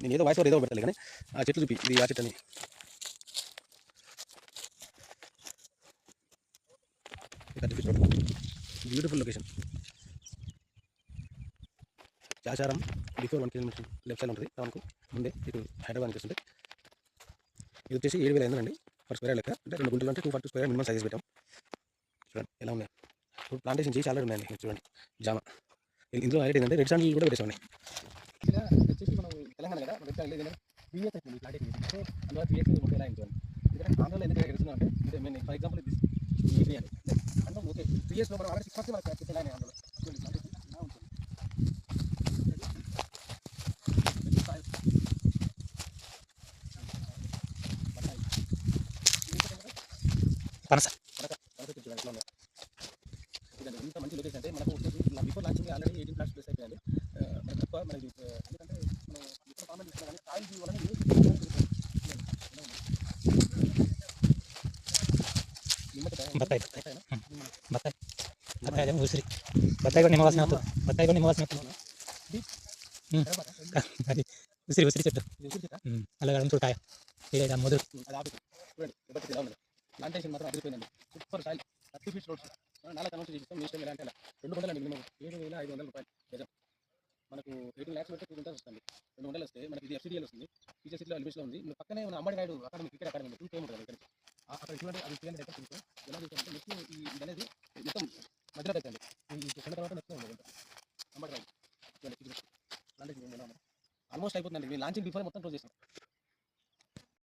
నేను ఏదో voice over ఏదో పెడతాను కానీ ఆ చెట్టు చూపి ఇది ఆ చెట్టు అని. Beautiful location. Chacharam before 1 kilometre left side ఉంటుంది టౌన్కు ముందే ఇటు హైదరాబాద్ అనిపిస్తుంది. ఇది వచ్చేసి 7,500 అండి పర్ స్క్వేర్ లెక్క. అంటే 2 గుంటలు అంటే 240 స్క్వేర్ మినిమం సైజ్ పెట్టాం. చూడండి ఎలా ఉన్నాయి. ఇప్పుడు ప్లాంటేషన్ చేసి చాలా ఉన్నాయండి. చూడండి జామ. ఇందులో హైలైట్ ఏంటంటే రెడ్ శాండిల్ కూడా పెట్టేసాం. ఇలా వచ్చేసి మనం తెలంగాణ కదా రెడ్ శాండిల్ ఏంటంటే 3 ఇయర్స్ అవుతుంది ప్లాంటేషన్ చేసి. సో అందువల్ల 3 ఇయర్స్ మొత్తం ఎలా అయింది ఎందుకంటే ఆంధ్రలో ఎందుకు తెలుస్తున్నాం అంటే ఇదే మెయిన్ ఫర్ ఎగ్జాంపుల్ ఇది అని అంటే ఓకే 3 ఇయర్స్లో మనం ఆల్రెడీ 6 months మనకు తెలంగాణ ఆంధ్రలో ఇలా ఉంటుంది. పనస ఇదండి ఇంత మంచి లొకేషన్ అంటే మనకు before launching already 18 plots place అయిపోయింది. మనకు తక్కువ మనకి ఎందుకంటే మనం ఇప్పుడు కామెంట్ ఇస్తున్నాం కానీ సాయిల్ వల్ల బత్తాయి బత్తాయి బత్తాయి ఉసిరి బత్తాయి కూడా నిమ్మవాసన అవుతుంది. బత్తాయి కూడా నిమ్మవాసన అవుతుంది. అది ఉసిరి ఉసిరి చెట్టు అలాగే చూడకాయ ఇదే మొదలు ప్లాంటేషన్ మాత్రం అదిరిపోయిందండి. Super soil 30 feet roads 4 conversion చేస్తాం. మీ ఇష్టం ఎలా అంటే అలా 2 గుంటలండి మినిమం 7,500 రూపాయలు గజం. మనకు 18 lakhs పెడితే 2 గుంటలు వస్తుంది. 2 గుంటలు వస్తే మనకి ఇది FCDL వస్తుంది. టీచర్స్లో అడ్మిషన్ ఉంది. పక్కనే ఉన్న అమ్మడి Naidu academy cricket academy 2 km ఉంటుంది. అక్కడ చూడండి అది 300 acres ఉంటుంది. ఎలా చేస్తామంటే నెక్స్ట్ ఇది అనేది మొత్తం మధ్యలో పెట్టండి. ఈ చిన్న తర్వాత నెక్స్ట్ ఉంటుంది అమ్మడి నాయుడు ప్లాంటేషన్ ఆల్మోస్ట్ అయిపోతుందండి. మేము లాంచింగ్ బిఫోర్ మొత్తం క్లోజ్ చేస్తాం.